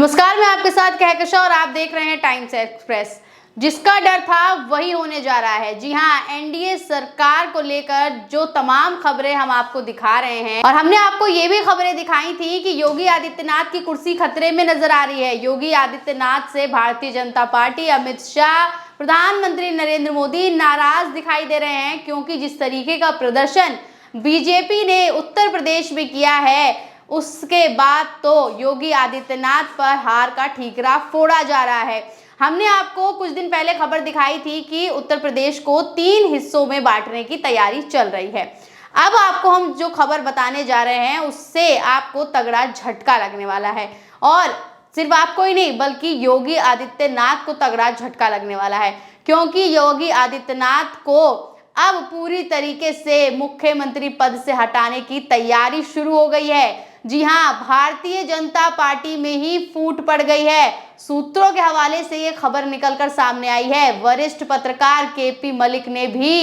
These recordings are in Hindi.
नमस्कार, मैं आपके साथ कहकशा और आप देख रहे हैं टाइम्स एक्सप्रेस। जिसका डर था वही होने जा रहा है। जी हां, एनडीए सरकार को लेकर जो तमाम खबरें हम आपको दिखा रहे हैं, और हमने आपको ये भी खबरें दिखाई थी कि योगी आदित्यनाथ की कुर्सी खतरे में नजर आ रही है। योगी आदित्यनाथ से भारतीय जनता पार्टी, अमित शाह, प्रधानमंत्री नरेंद्र मोदी नाराज दिखाई दे रहे हैं, क्योंकि जिस तरीके का प्रदर्शन बीजेपी ने उत्तर प्रदेश में किया है, उसके बाद तो योगी आदित्यनाथ पर हार का ठीकरा फोड़ा जा रहा है। हमने आपको कुछ दिन पहले खबर दिखाई थी कि उत्तर प्रदेश को 3 हिस्सों में बांटने की तैयारी चल रही है। अब आपको हम जो खबर बताने जा रहे हैं, उससे आपको तगड़ा झटका लगने वाला है, और सिर्फ आपको ही नहीं बल्कि योगी आदित्यनाथ को तगड़ा झटका लगने वाला है, क्योंकि योगी आदित्यनाथ को अब पूरी तरीके से मुख्यमंत्री पद से हटाने की तैयारी शुरू हो गई है। जी हां, भारतीय जनता पार्टी में ही फूट पड़ गई है। सूत्रों के हवाले से ये खबर निकलकर सामने आई है। वरिष्ठ पत्रकार केपी मलिक ने भी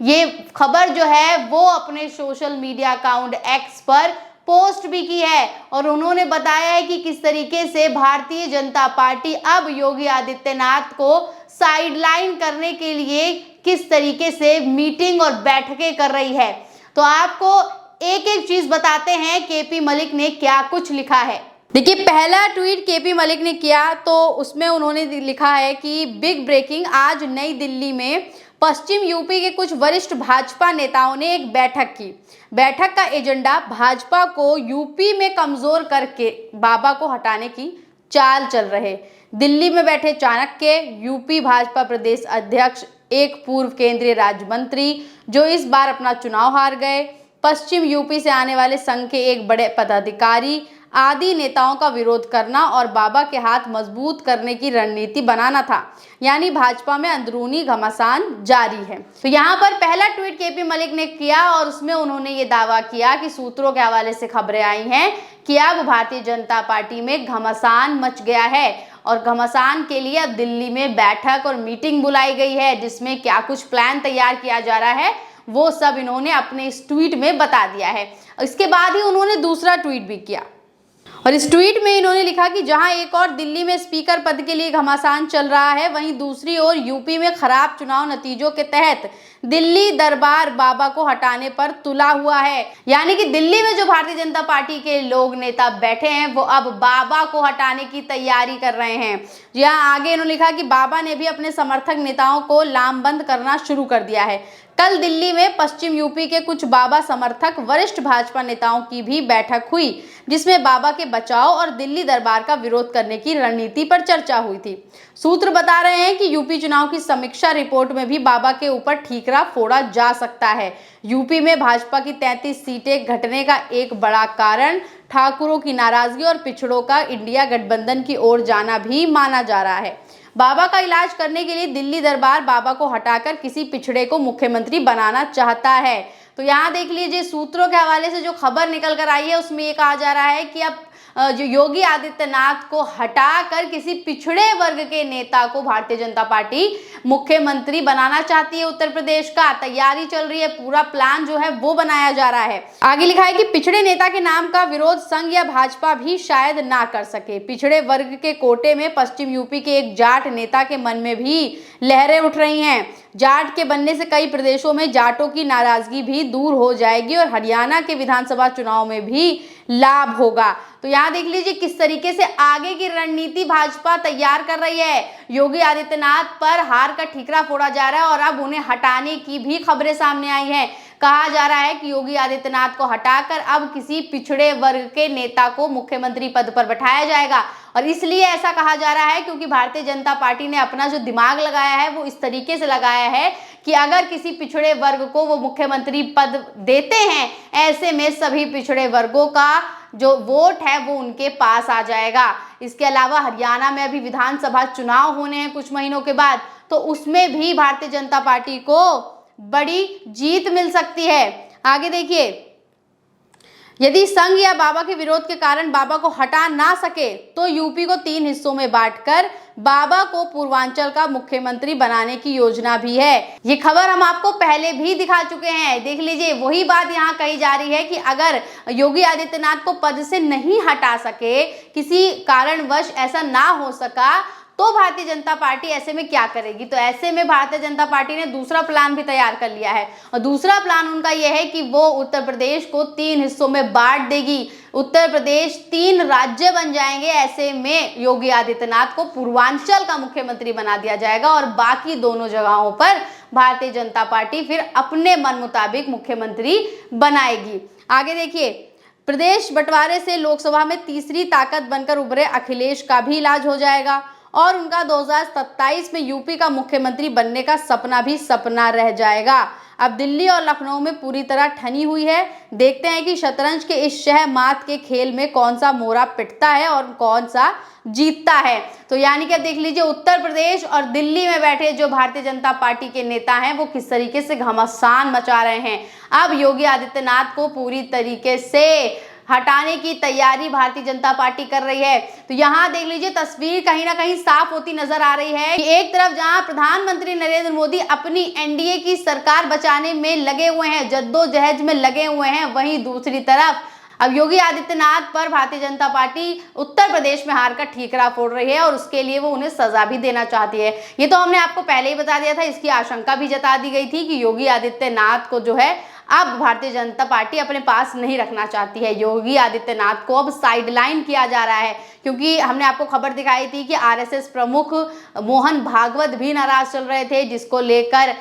ये खबर जो है वो अपने सोशल मीडिया अकाउंट एक्स पर पोस्ट भी की है, और उन्होंने बताया है कि किस तरीके से भारतीय जनता पार्टी अब योगी आदित्यनाथ को साइडलाइन करने के लिए किस तरीके से मीटिंग और बैठकें कर रही है। तो आपको एक एक चीज बताते हैं केपी मलिक ने क्या कुछ लिखा है। देखिए, पहला ट्वीट केपी मलिक ने किया तो उसमें उन्होंने लिखा है कि बिग ब्रेकिंग, आज नई दिल्ली में पश्चिम यूपी के कुछ वरिष्ठ भाजपा नेताओं ने एक बैठक की। बैठक का एजेंडा भाजपा को यूपी में कमजोर करके बाबा को हटाने की चाल चल रहे। दिल्ली में बैठे चाणक्य, यूपी भाजपा प्रदेश अध्यक्ष, एक पूर्व केंद्रीय राज्य मंत्री जो इस बार अपना चुनाव हार गए, पश्चिम यूपी से आने वाले संघ के एक बड़े पदाधिकारी आदि नेताओं का विरोध करना और बाबा के हाथ मजबूत करने की रणनीति बनाना था। यानी भाजपा में अंदरूनी घमासान जारी है। तो यहाँ पर पहला ट्वीट केपी मलिक ने किया, और उसमें उन्होंने ये दावा किया कि सूत्रों के हवाले से खबरें आई हैं कि अब भारतीय जनता पार्टी में घमासान मच गया है, और घमासान के लिए अब दिल्ली में बैठक और मीटिंग बुलाई गई है, जिसमें क्या कुछ प्लान तैयार किया जा रहा है वो सब इन्होंने अपने इस ट्वीट में बता दिया है। इसके बाद ही उन्होंने दूसरा ट्वीट भी किया, और इस ट्वीट में इन्होंने लिखा कि जहां एक और दिल्ली में स्पीकर पद के लिए घमासान चल रहा है, वहीं दूसरी ओर यूपी में खराब चुनाव नतीजों के तहत दिल्ली दरबार बाबा को हटाने पर तुला हुआ है। यानी कि दिल्ली में जो भारतीय जनता पार्टी के लोग नेता बैठे हैं वो अब बाबा को हटाने की तैयारी कर रहे हैं। यहाँ आगे इन्होंने लिखा कि बाबा ने भी अपने समर्थक नेताओं को लामबंद करना शुरू कर दिया है। कल दिल्ली में पश्चिम यूपी के कुछ बाबा समर्थक वरिष्ठ भाजपा नेताओं की भी बैठक हुई, जिसमें बाबा के बचाव और दिल्ली दरबार का विरोध करने की रणनीति पर चर्चा हुई थी। सूत्र बता रहे हैं कि यूपी चुनाव की समीक्षा रिपोर्ट में भी बाबा के ऊपर ठीकरा फोड़ा जा सकता है। यूपी में भाजपा की 33 सीटें घटने का एक बड़ा कारण ठाकुरों की नाराजगी और पिछड़ों का इंडिया गठबंधन की ओर जाना भी माना जा रहा है। बाबा का इलाज करने के लिए दिल्ली दरबार बाबा को हटाकर किसी पिछड़े को मुख्यमंत्री बनाना चाहता है। तो यहाँ देख लीजिए, सूत्रों के हवाले से जो खबर निकल कर आई है उसमें ये कहा जा रहा है कि अब जो योगी आदित्यनाथ को हटाकर किसी पिछड़े वर्ग के नेता को भारतीय जनता पार्टी मुख्यमंत्री बनाना चाहती है। उत्तर प्रदेश का तैयारी चल रही है, पूरा प्लान जो है वो बनाया जा रहा है। आगे लिखा है कि पिछड़े नेता के नाम का विरोध संघ या भाजपा भी शायद ना कर सके। पिछड़े वर्ग के कोटे में पश्चिम यूपी के एक जाट नेता के मन में भी लहरें उठ रही हैं। जाट के बनने से कई प्रदेशों में जाटों की नाराजगी भी दूर हो जाएगी और हरियाणा के विधानसभा चुनाव में भी लाभ होगा। तो यहाँ देख लीजिए किस तरीके से आगे की रणनीति भाजपा तैयार कर रही है। योगी आदित्यनाथ पर हार का ठीकरा फोड़ा जा रहा है, और अब उन्हें हटाने की भी खबरें सामने आई हैं। कहा जा रहा है कि योगी आदित्यनाथ को हटाकर अब किसी पिछड़े वर्ग के नेता को मुख्यमंत्री पद पर बैठाया जाएगा, और इसलिए ऐसा कहा जा रहा है क्योंकि भारतीय जनता पार्टी ने अपना जो दिमाग लगाया है वो इस तरीके से लगाया है कि अगर किसी पिछड़े वर्ग को वो मुख्यमंत्री पद देते हैं, ऐसे में सभी पिछड़े वर्गों का जो वोट है वो उनके पास आ जाएगा। इसके अलावा हरियाणा में अभी विधानसभा चुनाव होने हैं कुछ महीनों के बाद, तो उसमें भी भारतीय जनता पार्टी को बड़ी जीत मिल सकती है। आगे देखिए, यदि संघ या बाबा के विरोध के कारण बाबा को हटा ना सके तो यूपी को 3 हिस्सों में बांटकर बाबा को पूर्वांचल का मुख्यमंत्री बनाने की योजना भी है। ये खबर हम आपको पहले भी दिखा चुके हैं, देख लीजिए। वही बात यहाँ कही जा रही है कि अगर योगी आदित्यनाथ को पद से नहीं हटा सके, किसी कारणवश ऐसा ना हो सका, तो भारतीय जनता पार्टी ऐसे में क्या करेगी? तो ऐसे में भारतीय जनता पार्टी ने दूसरा प्लान भी तैयार कर लिया है, और दूसरा प्लान उनका यह है कि वो उत्तर प्रदेश को 3 हिस्सों में बांट देगी। उत्तर प्रदेश 3 राज्य बन जाएंगे। ऐसे में योगी आदित्यनाथ को पूर्वांचल का मुख्यमंत्री बना दिया जाएगा और बाकी दोनों जगहों पर भारतीय जनता पार्टी फिर अपने मन मुताबिक मुख्यमंत्री बनाएगी। आगे देखिए, प्रदेश बंटवारे से लोकसभा में तीसरी ताकत बनकर उभरे अखिलेश का भी इलाज हो जाएगा और उनका 2027 में यूपी का मुख्यमंत्री बनने का सपना भी सपना रह जाएगा। अब दिल्ली और लखनऊ में पूरी तरह ठनी हुई है। देखते हैं कि शतरंज के इस शह मात के खेल में कौन सा मोरा पिटता है और कौन सा जीतता है। तो यानी कि अब देख लीजिए, उत्तर प्रदेश और दिल्ली में बैठे जो भारतीय जनता पार्टी के नेता हैं वो किस तरीके से घमासान मचा रहे हैं। अब योगी आदित्यनाथ को पूरी तरीके से हटाने की तैयारी भारतीय जनता पार्टी कर रही है। तो यहाँ देख लीजिए, तस्वीर कहीं ना कहीं साफ होती नजर आ रही है कि एक तरफ जहाँ प्रधानमंत्री नरेंद्र मोदी अपनी एनडीए की सरकार बचाने में लगे हुए हैं, जद्दोजहद में लगे हुए हैं, वहीं दूसरी तरफ अब योगी आदित्यनाथ पर भारतीय जनता पार्टी उत्तर प्रदेश में हार का ठीकरा फोड़ रही है और उसके लिए वो उन्हें सजा भी देना चाहती है। ये तो हमने आपको पहले ही बता दिया था। इसकी आशंका भी जता दी गई थी कि योगी आदित्यनाथ को जो है अब भारतीय जनता पार्टी अपने पास नहीं रखना चाहती है। योगी आदित्यनाथ को अब साइडलाइन किया जा रहा है, क्योंकि हमने आपको खबर दिखाई थी कि आरएसएस प्रमुख मोहन भागवत भी नाराज चल रहे थे, जिसको लेकर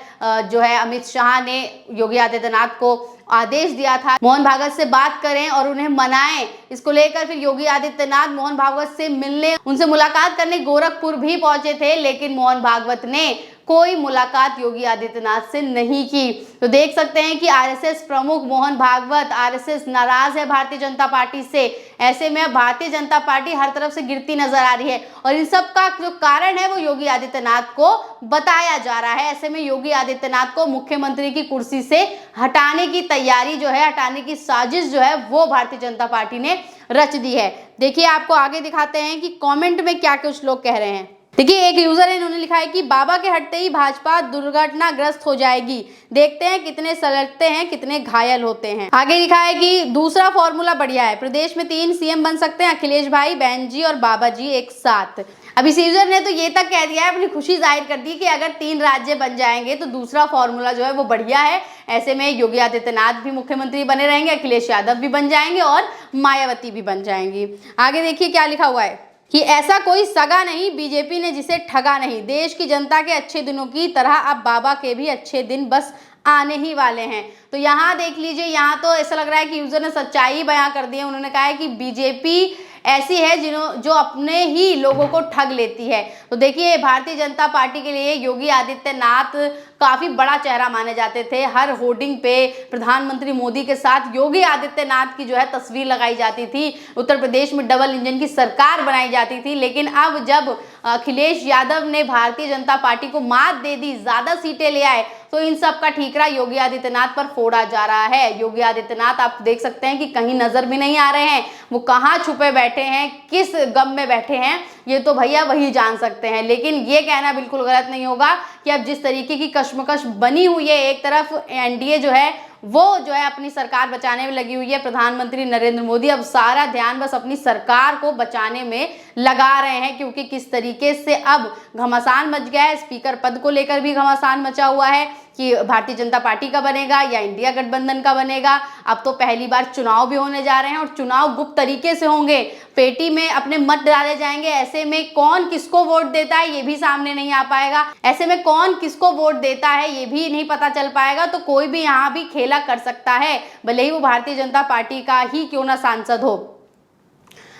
जो है अमित शाह ने योगी आदित्यनाथ को आदेश दिया था मोहन भागवत से बात करें और उन्हें मनाएं। इसको लेकर फिर योगी आदित्यनाथ मोहन भागवत से मिलने, उनसे मुलाकात करने गोरखपुर भी पहुंचे थे, लेकिन मोहन भागवत ने कोई मुलाकात योगी आदित्यनाथ से नहीं की। तो देख सकते हैं कि आरएसएस प्रमुख मोहन भागवत, आरएसएस नाराज है भारतीय जनता पार्टी से। ऐसे में भारतीय जनता पार्टी हर तरफ से गिरती नजर आ रही है और इन सब का जो कारण है वो योगी आदित्यनाथ को बताया जा रहा है। ऐसे में योगी आदित्यनाथ को मुख्यमंत्री की कुर्सी से हटाने की तैयारी जो है, हटाने की साजिश जो है वो भारतीय जनता पार्टी ने रच दी है। देखिए, आपको आगे दिखाते हैं कि कमेंट में क्या कुछ लोग कह रहे हैं। देखिए, एक यूजर है, इन्होंने लिखा है कि बाबा के हटते ही भाजपा दुर्घटनाग्रस्त हो जाएगी। देखते हैं कितने सलटते हैं, कितने घायल होते हैं। आगे लिखा है कि दूसरा फॉर्मूला बढ़िया है, प्रदेश में 3 सीएम बन सकते हैं, अखिलेश भाई, बहन जी और बाबा जी एक साथ। अब इस यूजर ने तो ये तक कह दिया है, अपनी खुशी जाहिर कर दी कि अगर 3 राज्य बन जाएंगे तो दूसरा फॉर्मूला जो है वो बढ़िया है। ऐसे में योगी आदित्यनाथ भी मुख्यमंत्री बने रहेंगे, अखिलेश यादव भी बन जाएंगे और मायावती भी बन जाएंगी। आगे देखिए क्या लिखा हुआ है कि ऐसा कोई सगा नहीं, बीजेपी ने जिसे ठगा नहीं। देश की जनता के अच्छे दिनों की तरह अब बाबा के भी अच्छे दिन बस आने ही वाले हैं। तो यहाँ देख लीजिए, यहाँ तो ऐसा लग रहा है कि यूजर ने सच्चाई बयां कर दी है। उन्होंने कहा है कि बीजेपी ऐसी है जो अपने ही लोगों को ठग लेती है। तो देखिए, भारतीय जनता पार्टी के लिए योगी आदित्यनाथ काफी बड़ा चेहरा माने जाते थे। हर होर्डिंग पे प्रधानमंत्री मोदी के साथ योगी आदित्यनाथ की जो है तस्वीर लगाई जाती थी। उत्तर प्रदेश में डबल इंजन की सरकार बनाई जाती थी। लेकिन अब जब अखिलेश यादव ने भारतीय जनता पार्टी को मात दे दी, ज्यादा सीटें ले आए, तो इन सब का ठीकरा योगी आदित्यनाथ पर फोड़ा जा रहा है। योगी आदित्यनाथ आप देख सकते हैं कि कहीं नजर भी नहीं आ रहे हैं। वो कहाँ छुपे बैठे हैं, किस गम में बैठे हैं, ये तो भैया वही जान सकते हैं। लेकिन ये कहना बिल्कुल गलत नहीं होगा कि अब जिस तरीके की कश्मकश बनी हुई है, एक तरफ एनडीए जो है वो जो है अपनी सरकार बचाने में लगी हुई है, प्रधानमंत्री नरेंद्र मोदी अब सारा ध्यान बस अपनी सरकार को बचाने में लगा रहे हैं, क्योंकि किस तरीके से अब घमासान मच गया है। स्पीकर पद को लेकर भी घमासान मचा हुआ है कि भारतीय जनता पार्टी का बनेगा या इंडिया गठबंधन का बनेगा। अब तो पहली बार चुनाव भी होने जा रहे हैं और चुनाव गुप्त तरीके से होंगे, पेटी में अपने मत डाले जाएंगे। ऐसे में कौन किसको वोट देता है ये भी सामने नहीं आ पाएगा। ऐसे में कौन किसको वोट देता है ये भी नहीं पता चल पाएगा। तो कोई भी यहाँ भी खेला कर सकता है, भले ही वो भारतीय जनता पार्टी का ही क्यों ना सांसद हो।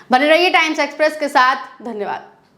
बने रहिए टाइम्स एक्सप्रेस के साथ। धन्यवाद।